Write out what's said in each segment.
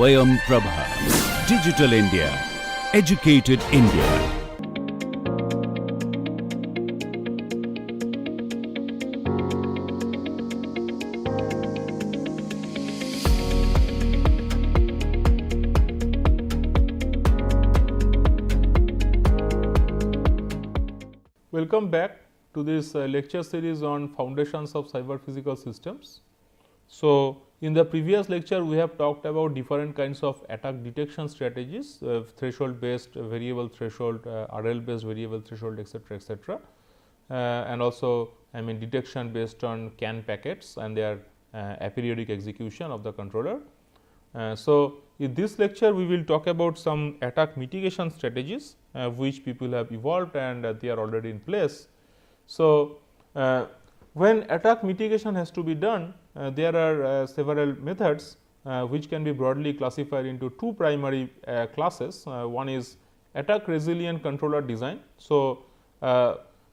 Swayam Prabha. Digital India. Educated India. Welcome back to this lecture series on foundations of cyber physical systems. So, in the previous lecture we have talked about different kinds of attack detection strategies, threshold based variable threshold, RL based variable threshold, etc., and also detection based on CAN packets and their aperiodic execution of the controller. So, in this lecture we will talk about some attack mitigation strategies which people have evolved and they are already in place. So, when attack mitigation has to be done, there are several methods which can be broadly classified into two primary classes. One is attack resilient controller design. So,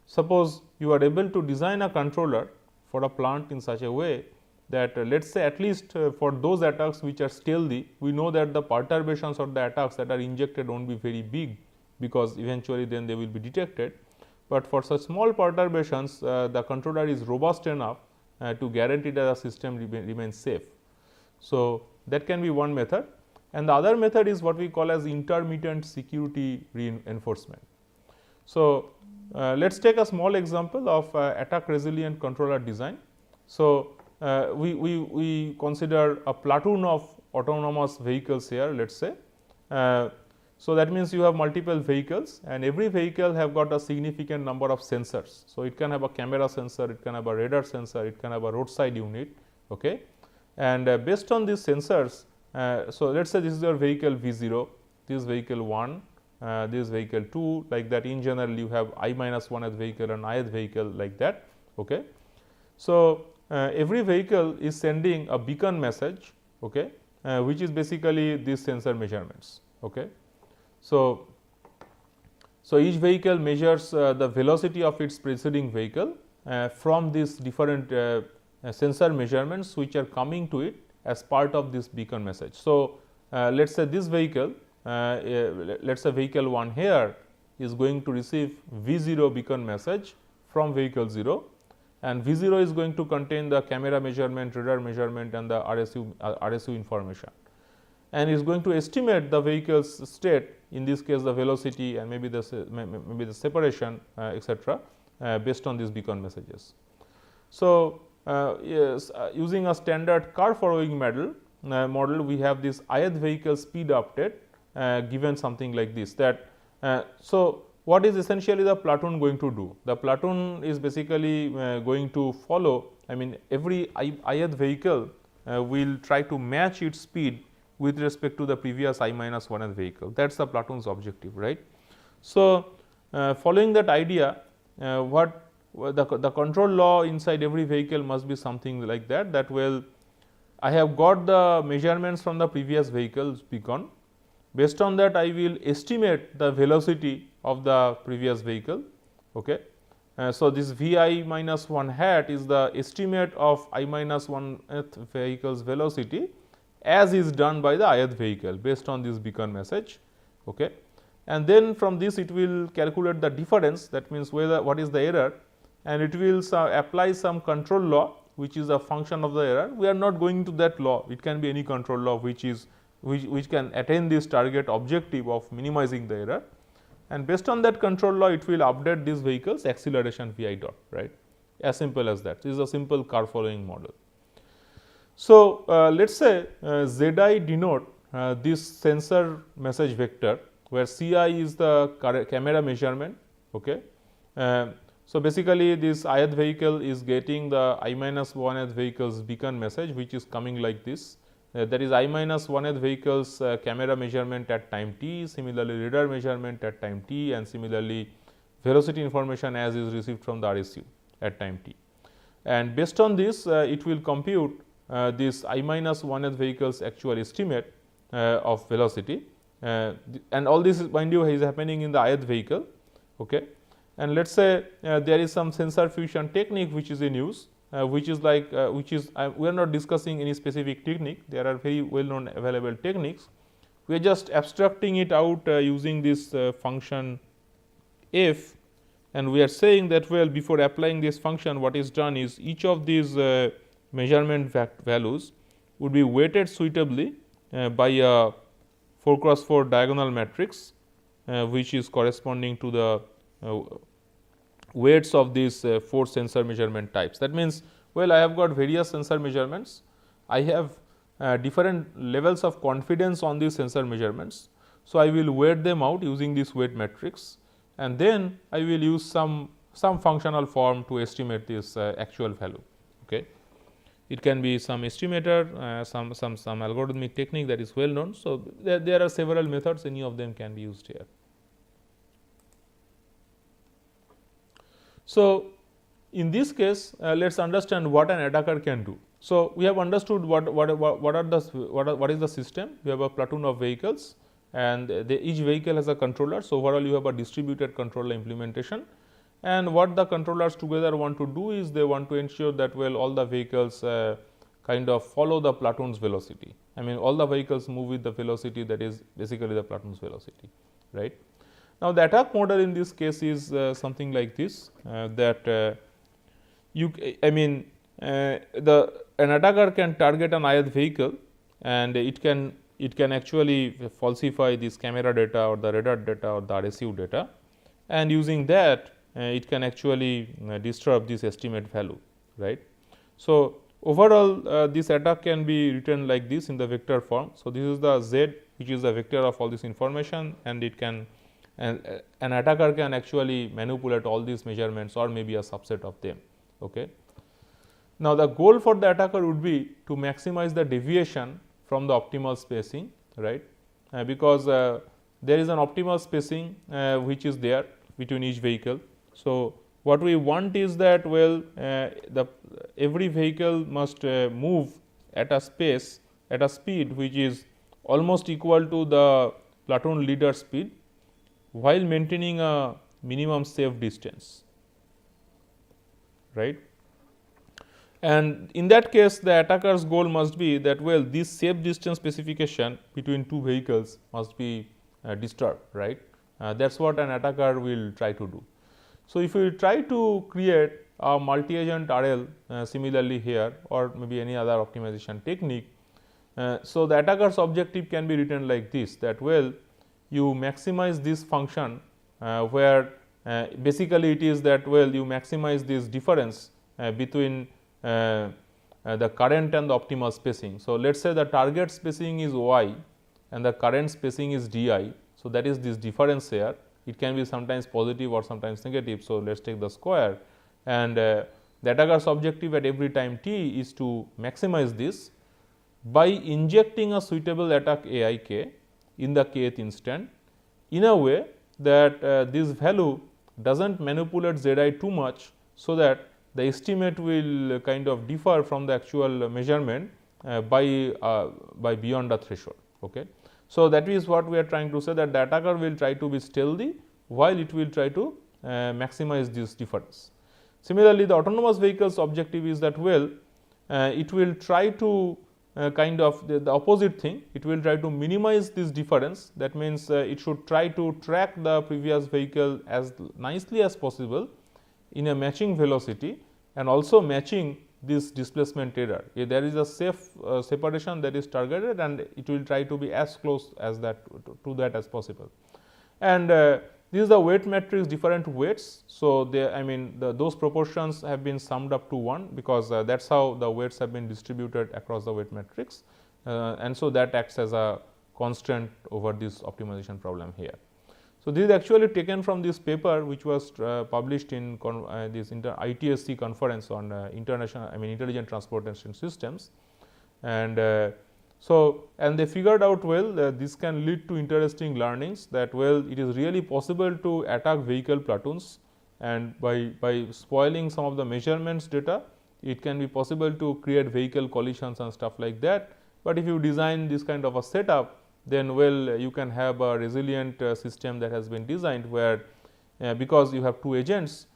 suppose you are able to design a controller for a plant in such a way that let us say at least for those attacks which are stealthy, we know that the perturbations of the attacks that are injected will not be very big, because eventually then they will be detected. But for such small perturbations, the controller is robust enough to guarantee that the system remains safe. So, that can be one method, and the other method is what we call as intermittent security reinforcement. So, let us take a small example of attack resilient controller design. So, we consider a platoon of autonomous vehicles here, let us say. So, that means you have multiple vehicles and every vehicle have got a significant number of sensors. So, it can have a camera sensor, it can have a radar sensor, it can have a roadside unit, okay. And based on these sensors, so let us say this is your vehicle V0, this vehicle 1, this vehicle 2, like that. In general you have I-1th vehicle and ith vehicle, like that, okay. So, every vehicle is sending a beacon message, okay, which is basically these sensor measurements, okay. So, each vehicle measures the velocity of its preceding vehicle from these different sensor measurements which are coming to it as part of this beacon message. So, let us say this vehicle, let us say vehicle 1 here is going to receive V0 beacon message from vehicle 0, and V0 is going to contain the camera measurement, radar measurement and the RSU information, and is going to estimate the vehicle's state, in this case the velocity and maybe the separation, etc., based on these beacon messages. So, yes, using a standard car following model, we have this ith vehicle speed update given something like this, that so what is essentially the platoon going to do? The platoon is basically going to follow, every ith vehicle will try to match its speed with respect to the previous I-1th vehicle. That is the platoon's objective, right. So, following that idea, what the control law inside every vehicle must be something like that, that well, I have got the measurements from the previous vehicle's beacon. Based on that, I will estimate the velocity of the previous vehicle, okay. So, this Vi-1 hat is the estimate of I-1th vehicle's velocity as is done by the ith vehicle based on this beacon message, okay. And then from this it will calculate the difference, that means what is the error, and it will apply some control law which is a function of the error. We are not going to that law, it can be any control law which can attain this target objective of minimizing the error, and based on that control law it will update this vehicle's acceleration Vi dot, right, as simple as that. This is a simple car following model. So, let us say Zi denote this sensor message vector, where Ci is the camera measurement, okay. So, basically this ith vehicle is getting the I-1th vehicle's beacon message, which is coming like this, that is I-1th vehicle's camera measurement at time t, similarly radar measurement at time t, and similarly velocity information as is received from the RSU at time t. And based on this it will compute this I-1th vehicle's actual estimate of velocity, and all this mind you is happening in the ith vehicle, okay. And let us say there is some sensor fusion technique which is in use, which is like we are not discussing any specific technique, there are very well known available techniques. We are just abstracting it out using this function f, and we are saying that well, before applying this function, what is done is each of these measurement values would be weighted suitably by a 4x4 diagonal matrix, which is corresponding to the weights of these 4 sensor measurement types. That means, well, I have got various sensor measurements, I have different levels of confidence on these sensor measurements. So, I will weight them out using this weight matrix, and then I will use some functional form to estimate this actual value. Okay. It can be some estimator, some algorithmic technique that is well known. So, there are several methods, any of them can be used here. So, in this case, let us understand what an attacker can do. So, we have understood what is the system. We have a platoon of vehicles, and each vehicle has a controller. So, overall you have a distributed controller implementation, and what the controllers together want to do is they want to ensure that well, all the vehicles kind of follow the platoon's velocity. I mean, all the vehicles move with the velocity that is basically the platoon's velocity, right. Now, the attack model in this case is something like this, that an attacker can target an ith vehicle, and it can actually falsify this camera data or the radar data or the RSU data, and using that it can actually disturb this estimate value, right. So, overall this attack can be written like this in the vector form. So, this is the z, which is the vector of all this information, and it can an attacker can actually manipulate all these measurements or maybe a subset of them. Okay. Now, the goal for the attacker would be to maximize the deviation from the optimal spacing, right, because there is an optimal spacing which is there between each vehicle. So, what we want is that well, every vehicle must move at a speed which is almost equal to the platoon leader speed, while maintaining a minimum safe distance, right. And in that case, the attacker's goal must be that well, this safe distance specification between two vehicles must be disturbed, right. That is what an attacker will try to do. So, if we try to create a multi-agent RL similarly here, or maybe any other optimization technique, so the attacker's objective can be written like this, that well, you maximize this function where basically it is that well, you maximize this difference between the current and the optimal spacing. So, let us say the target spacing is y and the current spacing is di. So, that is this difference here, it can be sometimes positive or sometimes negative. So, let us take the square, and the attacker's objective at every time t is to maximize this by injecting a suitable attack aik in the kth instant in a way that this value does not manipulate zi too much, so that the estimate will kind of differ from the actual measurement by beyond the threshold. Okay. So, that is what we are trying to say, that the attacker will try to be stealthy while it will try to maximize this difference. Similarly, the autonomous vehicle's objective is that well, it will try to kind of the opposite thing, it will try to minimize this difference. That means, it should try to track the previous vehicle as nicely as possible in a matching velocity, and also matching this displacement error. There is a safe separation that is targeted, and it will try to be as close as that to that as possible. And this is the weight matrix, different weights. So, those proportions have been summed up to 1, because that is how the weights have been distributed across the weight matrix, and so that acts as a constant over this optimization problem here. So, this is actually taken from this paper which was published in this ITSC conference on intelligent transportation systems, and and they figured out well this can lead to interesting learnings, that well, it is really possible to attack vehicle platoons, and by spoiling some of the measurements data, it can be possible to create vehicle collisions and stuff like that. But if you design this kind of a setup, then well, you can have a resilient system that has been designed, where because you have two agents,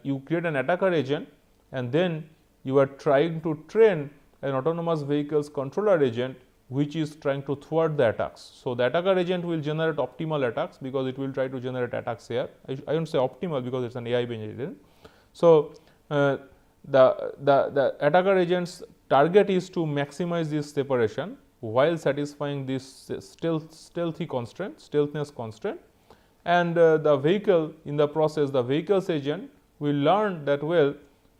you create an attacker agent, and then you are trying to train an autonomous vehicle's controller agent which is trying to thwart the attacks. So, the attacker agent will generate optimal attacks because it will try to generate attacks here. I won't say optimal because it is an AI based agent. So, the attacker agent's target is to maximize this separation while satisfying this stealthiness constraint, and the vehicle in the process, the vehicle's agent will learn that well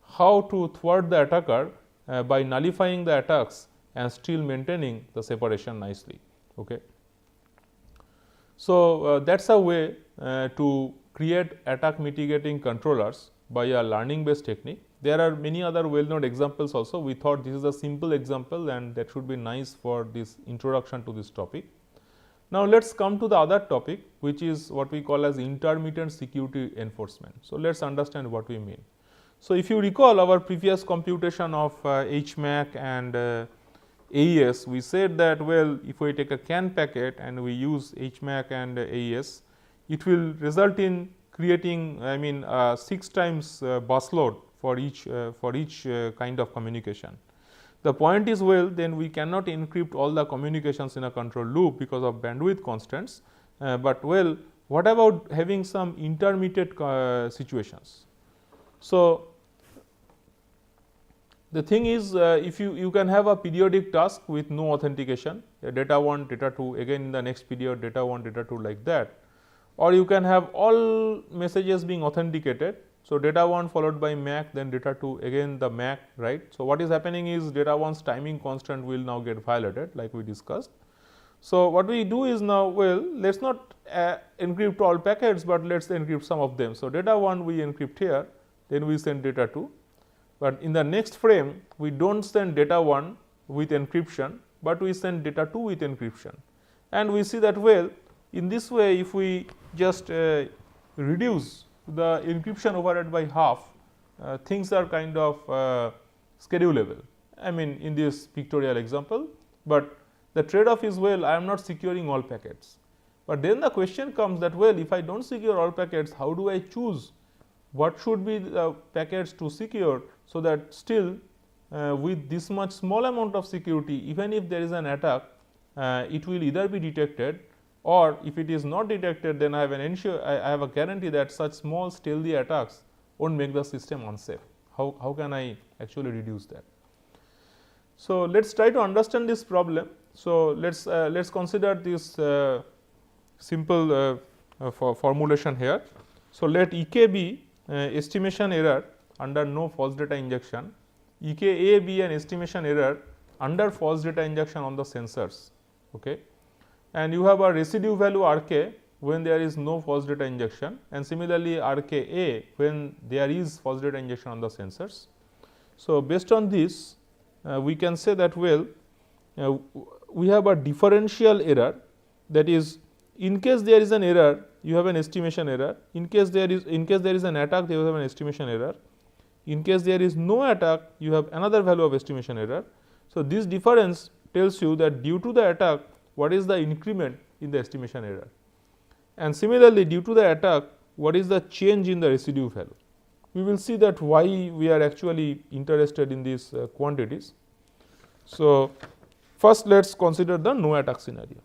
how to thwart the attacker by nullifying the attacks and still maintaining the separation nicely. Okay. So, that is a way to create attack mitigating controllers by a learning based technique. There are many other well known examples also. We thought this is a simple example and that should be nice for this introduction to this topic. Now, let us come to the other topic which is what we call as intermittent security enforcement. So, let us understand what we mean. So, if you recall our previous computation of HMAC and AES, we said that well if we take a CAN packet and we use HMAC and AES, it will result in creating 6 times bus load for each kind of communication. The point is well then we cannot encrypt all the communications in a control loop because of bandwidth constraints, but well what about having some intermediate situations. So, the thing is if you can have a periodic task with no authentication, data 1, data 2, again in the next period data 1, data 2 like that, or you can have all messages being authenticated. So, data 1 followed by MAC, then data 2 again the MAC, right. So, what is happening is data 1's timing constant will now get violated like we discussed. So, what we do is now well let us not encrypt all packets, but let us encrypt some of them. So, data 1 we encrypt here, then we send data 2, but in the next frame we do not send data 1 with encryption, but we send data 2 with encryption, and we see that well in this way if we just reduce the encryption overhead by half, things are kind of schedulable. I mean in this pictorial example, but the trade off is well I am not securing all packets. But then the question comes that well if I do not secure all packets, how do I choose what should be the packets to secure, so that still with this much small amount of security, even if there is an attack, it will either be detected, or if it is not detected, then I have a guarantee that such small stealthy attacks will not make the system unsafe. How can I actually reduce that? So, let us try to understand this problem. So, let us consider this simple formulation here. So, let EK be estimation error under no false data injection, EKA be an estimation error under false data injection on the sensors. Okay. And you have a residue value RK when there is no false data injection, and similarly RKA when there is false data injection on the sensors. So, based on this we can say that well we have a differential error, that is in case there is an error you have an estimation error, in case there is an attack you have an estimation error, in case there is no attack you have another value of estimation error. So, this difference tells you that due to the attack what is the increment in the estimation error, and similarly due to the attack what is the change in the residue value. We will see that why we are actually interested in these quantities. So, first let us consider the no attack scenario.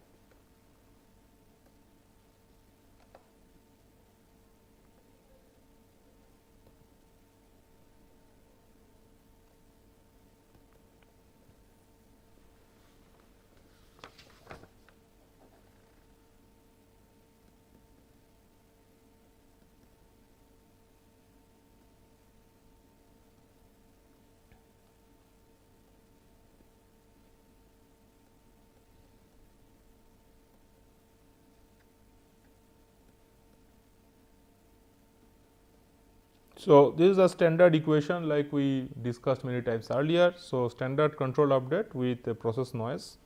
So, this is a standard equation like we discussed many times earlier. So, standard control update with a process noise.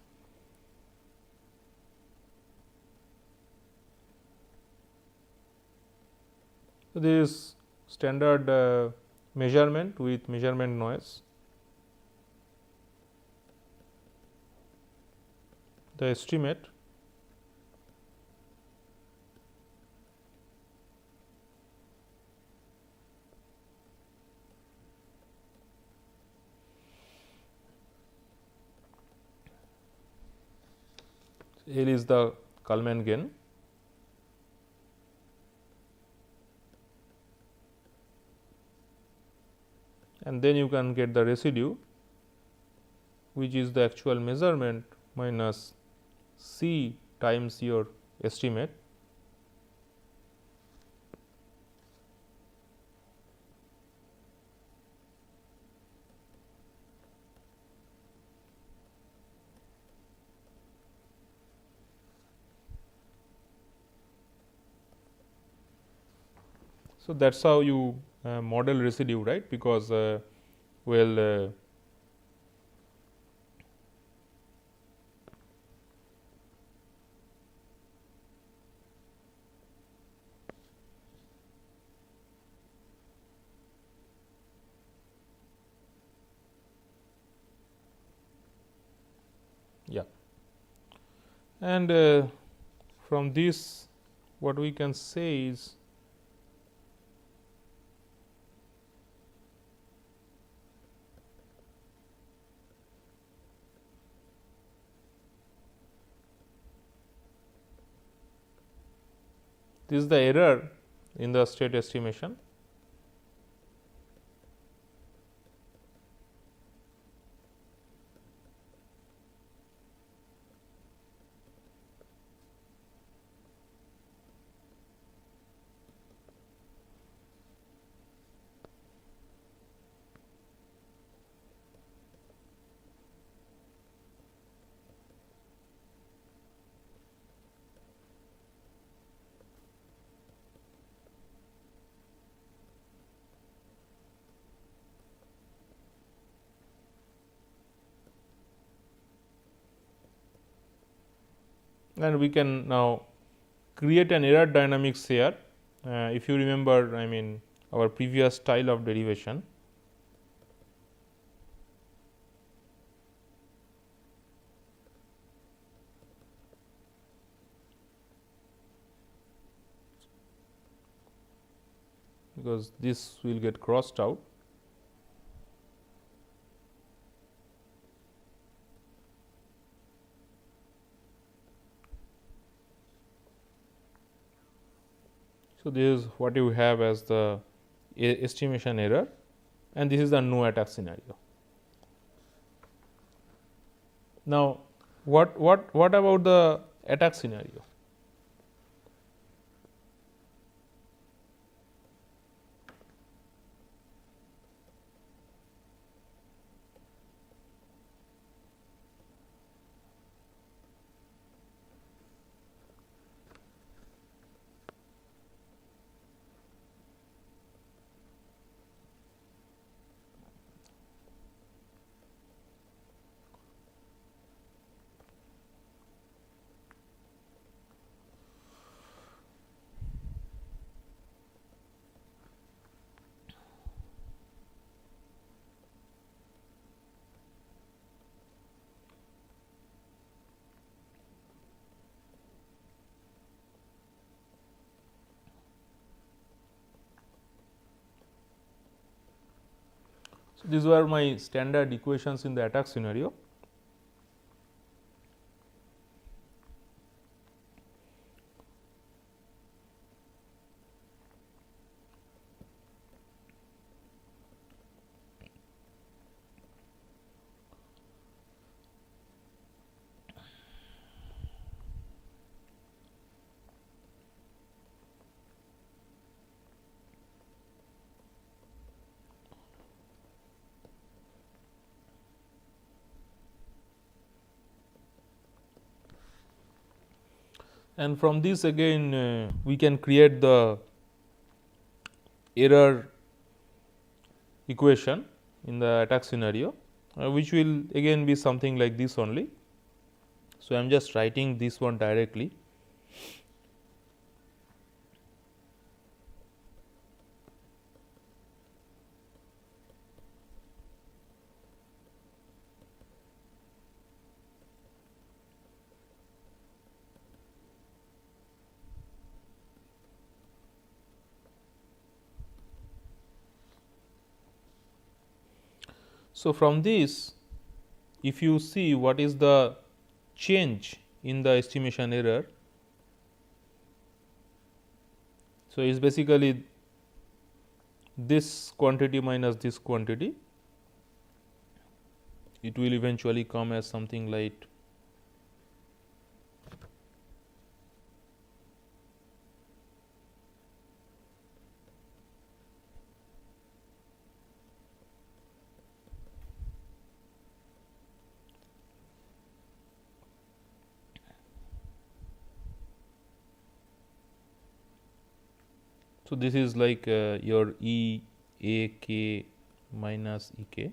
So, this is standard measurement with measurement noise. The estimate L is the Kalman gain, and then you can get the residue, which is the actual measurement minus C times your estimate. So, that is how you model residue, right, because well yeah, and from this what we can say is this is the error in the state estimation. And we can now create an error dynamics here. If you remember, I mean our previous style of derivation. Because this will get crossed out. So, this is what you have as the estimation error, and this is the no attack scenario. Now, what about the attack scenario? So, these were my standard equations in the attack scenario. And from this again we can create the error equation in the attack scenario, which will again be something like this only. So, I am just writing this one directly. So, from this if you see what is the change in the estimation error. So, it is basically this quantity minus this quantity, it will eventually come as something like so this is like your E A K minus E K.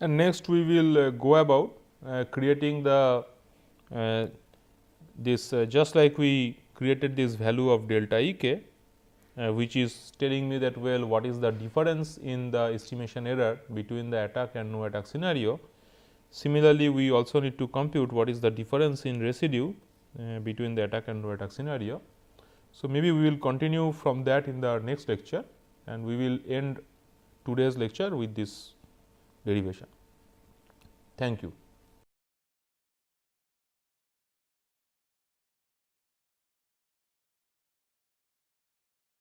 And next we will go about creating the this just like we created this value of delta E k, which is telling me that well what is the difference in the estimation error between the attack and no attack scenario. Similarly, we also need to compute what is the difference in residue between the attack and no attack scenario. So, maybe we will continue from that in the next lecture, and we will end today's lecture with this derivation. Thank you.